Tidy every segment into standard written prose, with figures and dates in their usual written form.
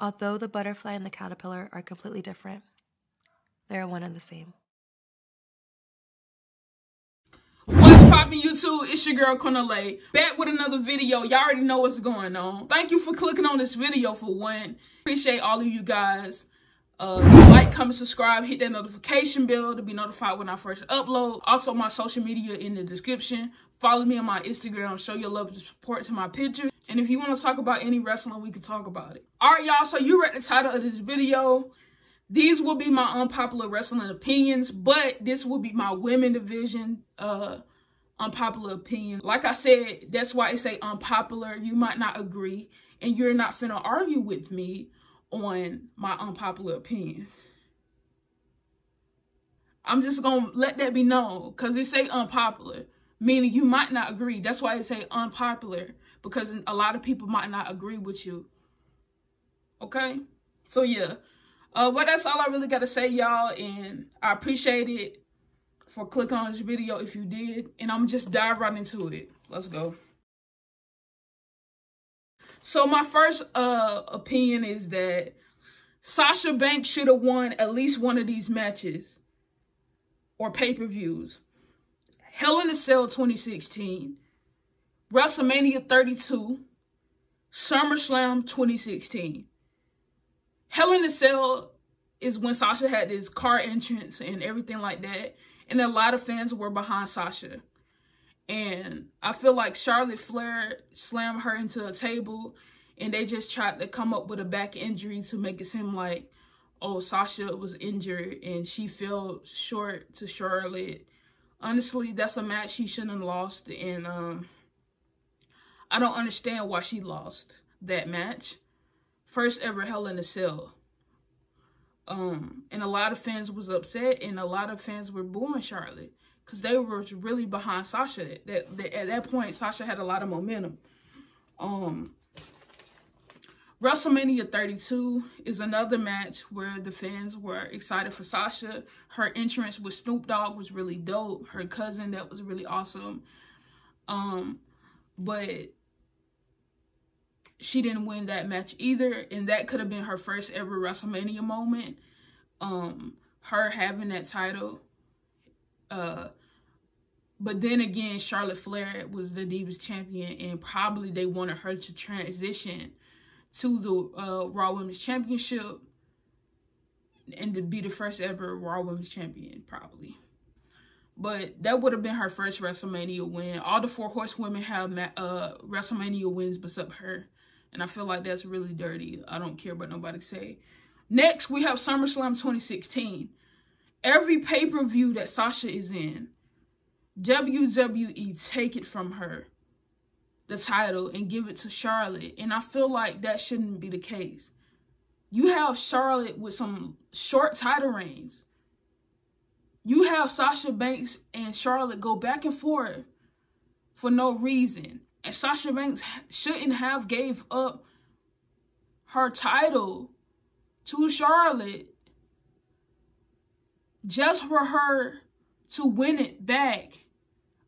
Although the butterfly and the caterpillar are completely different, they are one and the same. What's poppin' YouTube? It's your girl Cornelay, back with another video. Y'all already know what's going on. Thank you for clicking on this video for one. Appreciate all of you guys. Like, comment, subscribe, hit that notification bell to be notified when I first upload. Also, my social media in the description. Follow me on my Instagram. Show your love and support to my pictures. And if you want to talk about any wrestling, we can talk about it. All right, y'all. So you read the title of this video. These will be my unpopular wrestling opinions, but this will be my women division unpopular opinion. Like I said, that's why it say unpopular. You might not agree, and you're not finna argue with me on my unpopular opinions. I'm just gonna let that be known, because it say unpopular, meaning you might not agree. That's why it say unpopular, because a lot of people might not agree with you. Okay? So yeah. Well, that's all I really got to say, y'all, and I appreciate it for clicking on this video if you did, and I'm just dive right into it. Let's go. So my first opinion is that Sasha Banks should have won at least one of these matches or pay-per-views. Hell in a Cell 2016, WrestleMania 32, SummerSlam 2016. Hell in a Cell is when Sasha had this car entrance and everything like that. And a lot of fans were behind Sasha. And I feel like Charlotte Flair slammed her into a table. And they just tried to come up with a back injury to make it seem like, oh, Sasha was injured and she fell short to Charlotte. Honestly, that's a match she shouldn't have lost. And I don't understand why she lost that match. First ever Hell in a Cell. And a lot of fans was upset, and a lot of fans were booing Charlotte because they were really behind Sasha. At that point, Sasha had a lot of momentum. WrestleMania 32 is another match where the fans were excited for Sasha. Her entrance with Snoop Dogg was really dope. Her cousin, that was really awesome. But she didn't win that match either, and that could have been her first ever WrestleMania moment. Her having that title. But then again, Charlotte Flair was the Divas champion, and probably they wanted her to transition to the Raw Women's Championship and to be the first ever Raw Women's champion, probably. But that would have been her first WrestleMania win. All the 4 horsewomen have WrestleMania wins except her. And I feel like that's really dirty. I don't care what nobody say. Next, we have SummerSlam 2016. Every pay-per-view that Sasha is in, WWE take it from her, the title, and give it to Charlotte. And I feel like that shouldn't be the case. You have Charlotte with some short title reigns. You have Sasha Banks and Charlotte go back and forth for no reason. And Sasha Banks shouldn't have gave up her title to Charlotte just for her to win it back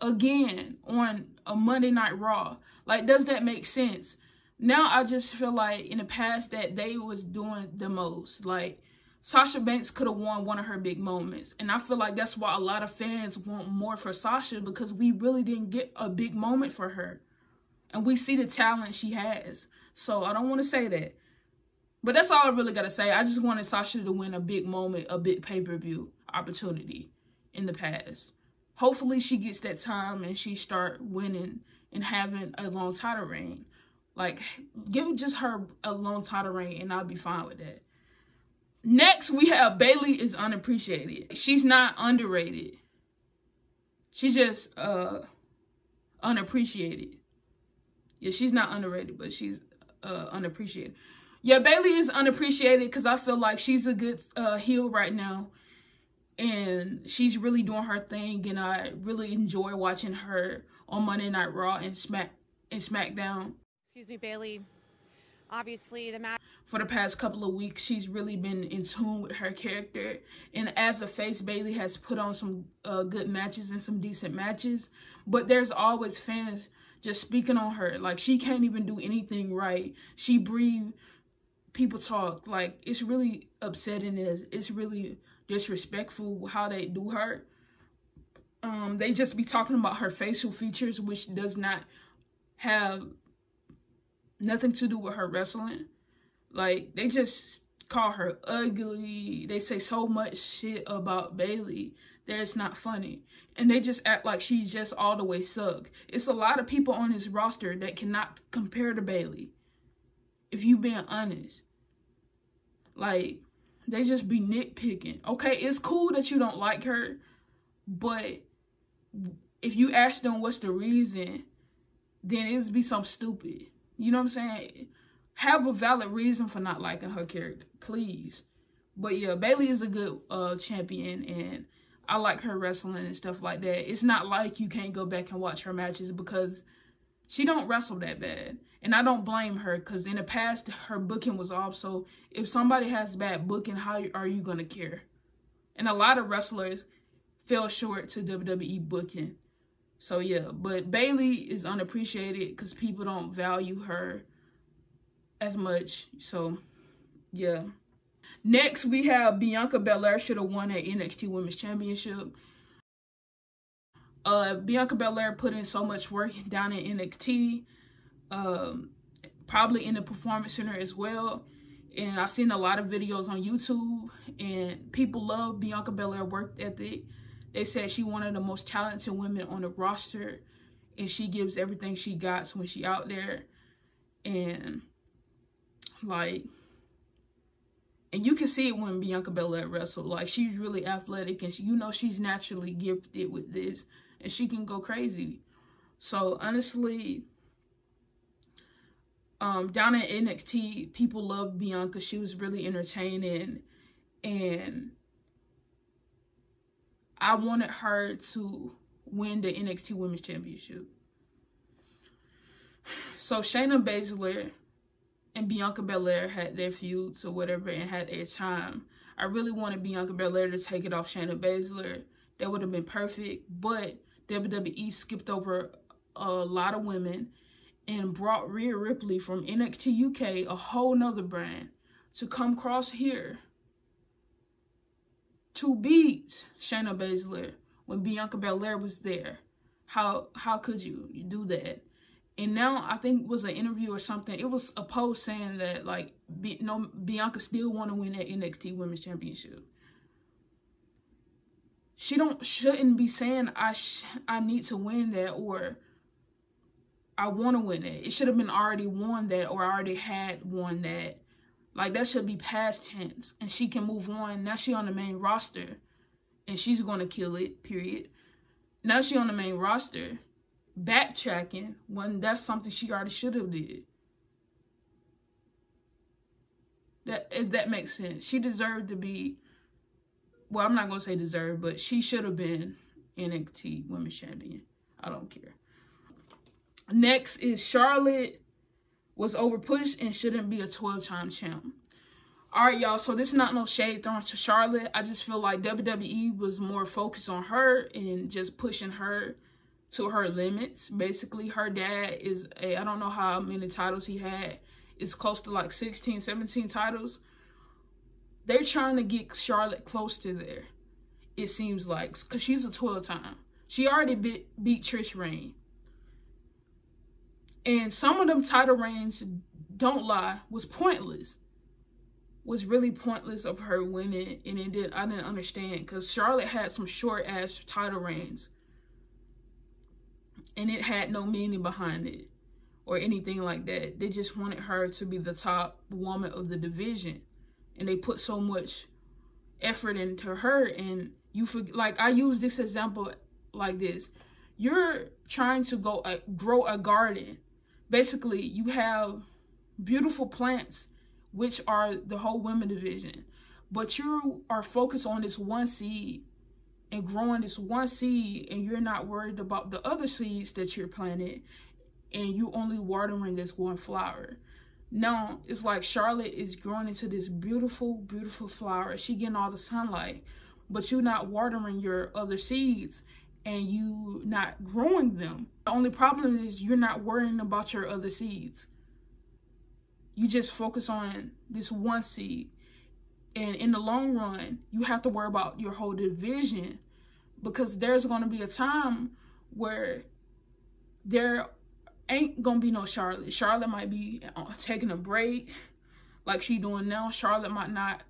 again on a Monday Night Raw. Like, does that make sense? Now I just feel like in the past that they was doing the most. Like, Sasha Banks could have won one of her big moments. And I feel like that's why a lot of fans want more for Sasha, because we really didn't get a big moment for her. And we see the talent she has. So I don't want to say that. But that's all I really got to say. I just wanted Sasha to win a big moment, a big pay-per-view opportunity in the past. Hopefully she gets that time and she start winning and having a long title reign. Like, give just her a long title reign and I'll be fine with that. Next, we have Bayley is unappreciated. She's not underrated. She's just unappreciated. Yeah, she's not underrated, but she's unappreciated. Yeah, Bayley is unappreciated because I feel like she's a good heel right now. And she's really doing her thing. And I really enjoy watching her on Monday Night Raw and SmackDown. Excuse me, Bayley. Obviously, the match for the past couple of weeks, she's really been in tune with her character. And as a face, Bayley has put on some good matches and some decent matches. But there's always fans just speaking on her. Like, she can't even do anything right. She breathed people talk. Like, it's really upsetting. It's really disrespectful how they do her. They just be talking about her facial features, which does not have nothing to do with her wrestling. Like, they just call her ugly. They say so much shit about Bayley that it's not funny. And they just act like she's just all the way suck. It's a lot of people on this roster that cannot compare to Bayley, if you being honest. Like, they just be nitpicking. Okay, it's cool that you don't like her, but if you ask them what's the reason, then it'd be something stupid. You know what I'm saying? Have a valid reason for not liking her character, please. But yeah, Bayley is a good champion, and I like her wrestling and stuff like that. It's not like you can't go back and watch her matches, because she don't wrestle that bad. And I don't blame her, because in the past, her booking was off. So if somebody has bad booking, how are you going to care? And a lot of wrestlers fell short to WWE booking. So yeah, but Bayley is unappreciated because people don't value her as much. So yeah. Next, we have Bianca Belair should have won at NXT Women's Championship. Bianca Belair put in so much work down in NXT, probably in the Performance Center as well. And I've seen a lot of videos on YouTube, and people love Bianca Belair work ethic. They said she one of the most talented women on the roster, and she gives everything she got when she out there. And like, and you can see it when Bianca Belair wrestles. Like, she's really athletic, and you know she's naturally gifted with this, and she can go crazy. So honestly, down at NXT, people loved Bianca. She was really entertaining, and I wanted her to win the NXT Women's Championship. So Shayna Baszler and Bianca Belair had their feuds or whatever and had their time. I really wanted Bianca Belair to take it off Shayna Baszler. That would have been perfect. But WWE skipped over a lot of women and brought Rhea Ripley from NXT UK, a whole nother brand, to come across here to beat Shayna Baszler when Bianca Belair was there. How could you do that? And now, I think it was an interview or something, it was a post saying that, like, Bianca still want to win that NXT Women's Championship. She shouldn't be saying, I need to win that, or I want to win it. It should have been already won that, or I already had won that. Like, that should be past tense, and she can move on. Now she on the main roster, and she's going to kill it, period. Now she on the main roster, backtracking when that's something she already should have did. If that makes sense. She deserved to be, well, I'm not going to say deserved, but she should have been NXT Women's Champion. I don't care. Next is Charlotte was overpushed and shouldn't be a 12-time champ. Alright, y'all, so this is not no shade thrown to Charlotte. I just feel like WWE was more focused on her and just pushing her to her limits. Basically, her dad is I don't know how many titles he had. It's close to like 16, 17 titles. They're trying to get Charlotte close to there, it seems like, because she's a 12-time. She already beat Trish Reign. And some of them title reigns, don't lie, was pointless. Was really pointless of her winning, and I didn't understand, because Charlotte had some short-ass title reigns. And it had no meaning behind it or anything like that. They just wanted her to be the top woman of the division. And they put so much effort into her. And like, I use this example like this. You're trying to grow a garden. Basically, you have beautiful plants, which are the whole women division. But you are focused on this one seed and growing this one seed, and you're not worried about the other seeds that you're planting, and you only watering this one flower. Now, it's like Charlotte is growing into this beautiful, beautiful flower. She getting all the sunlight, but you're not watering your other seeds, and you not growing them. The only problem is you're not worrying about your other seeds. you just focus on this 1 seed. And in the long run, you have to worry about your whole division, because there's going to be a time where there ain't going to be no Charlotte. Charlotte might be taking a break like she doing now. Charlotte might not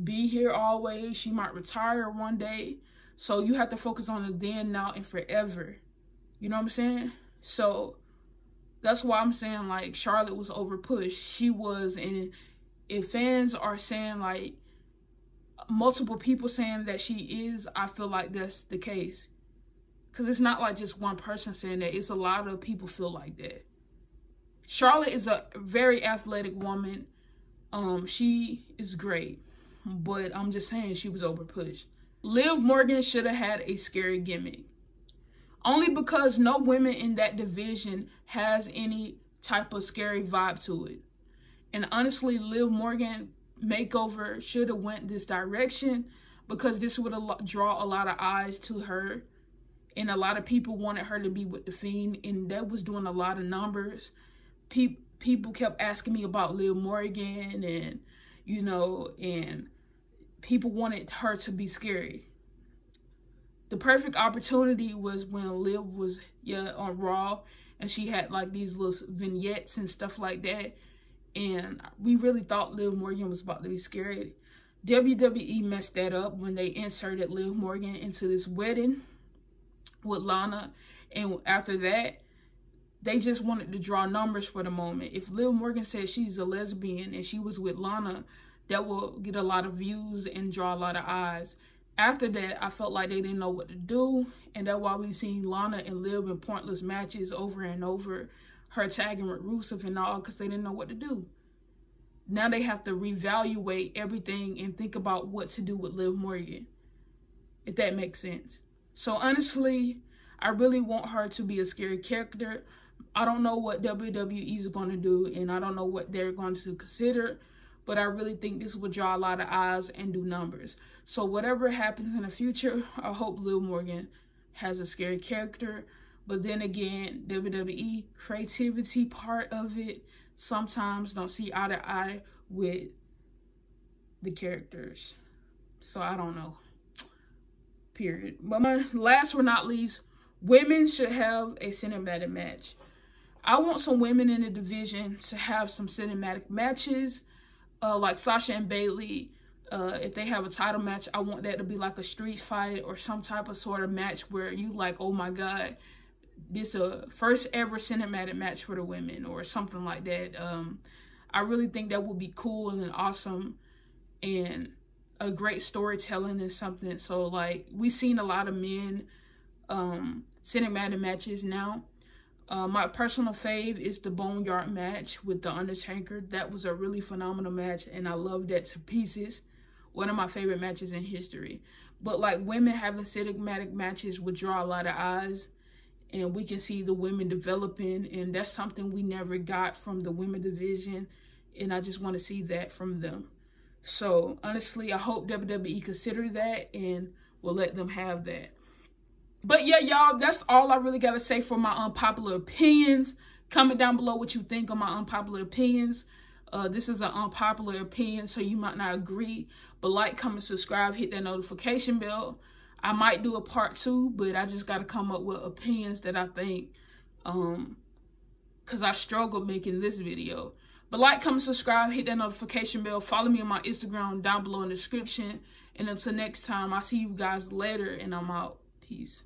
be here always. She might retire one day. So you have to focus on the then, now, and forever. You know what I'm saying? So that's why I'm saying, like, Charlotte was overpushed. She was, and if fans are saying, like, multiple people saying that she is, I feel like that's the case. Because it's not like just one person saying that. It's a lot of people feel like that. Charlotte is a very athletic woman. She is great. But I'm just saying she was overpushed. Liv Morgan should have had a scary gimmick. Only because no women in that division has any type of scary vibe to it. And honestly, Liv Morgan makeover should have went this direction, because this would draw a lot of eyes to her. And a lot of people wanted her to be with The Fiend, and that was doing a lot of numbers. People kept asking me about Liv Morgan, and, you know, and people wanted her to be scary. The perfect opportunity was when Liv was on Raw, and she had like these little vignettes and stuff like that. And we really thought Liv Morgan was about to be scary. WWE messed that up when they inserted Liv Morgan into this wedding with Lana. And after that, they just wanted to draw numbers for the moment. If Liv Morgan said she's a lesbian and she was with Lana, that will get a lot of views and draw a lot of eyes. After that, I felt like they didn't know what to do. And that's why we seen Lana and Liv in pointless matches over and over. Her tagging with Rusev and all, because they didn't know what to do. Now they have to reevaluate everything and think about what to do with Liv Morgan, if that makes sense. So honestly, I really want her to be a scary character. I don't know what WWE is going to do, and I don't know what they're going to consider, but I really think this will draw a lot of eyes and do numbers. So whatever happens in the future, I hope Liv Morgan has a scary character. But then again, WWE creativity part of it sometimes don't see eye to eye with the characters. So I don't know. Period. But my last but not least, women should have a cinematic match. I want some women in the division to have some cinematic matches, like Sasha and Bailey. If they have a title match, I want that to be like a street fight or some type of sort of match where you like, oh my God, this first ever cinematic match for the women or something like that. I really think that would be cool and awesome and a great storytelling and something. So like, we've seen a lot of men cinematic matches now. My personal fave is the Boneyard match with The Undertaker. That was a really phenomenal match, and I loved that to pieces. One of my favorite matches in history. But like, women having cinematic matches would draw a lot of eyes, and we can see the women developing, and that's something we never got from the women division, and I just want to see that from them. So honestly, I hope WWE consider that and will let them have that. But yeah, y'all, that's all I really got to say for my unpopular opinions. Comment down below what you think of my unpopular opinions. This is an unpopular opinion, so you might not agree. But like, comment, subscribe, hit that notification bell. I might do a part 2, but I just got to come up with opinions that I think, because I struggled making this video. But like, comment, subscribe, hit that notification bell. Follow me on my Instagram down below in the description. And until next time, I'll see you guys later, and I'm out. Peace.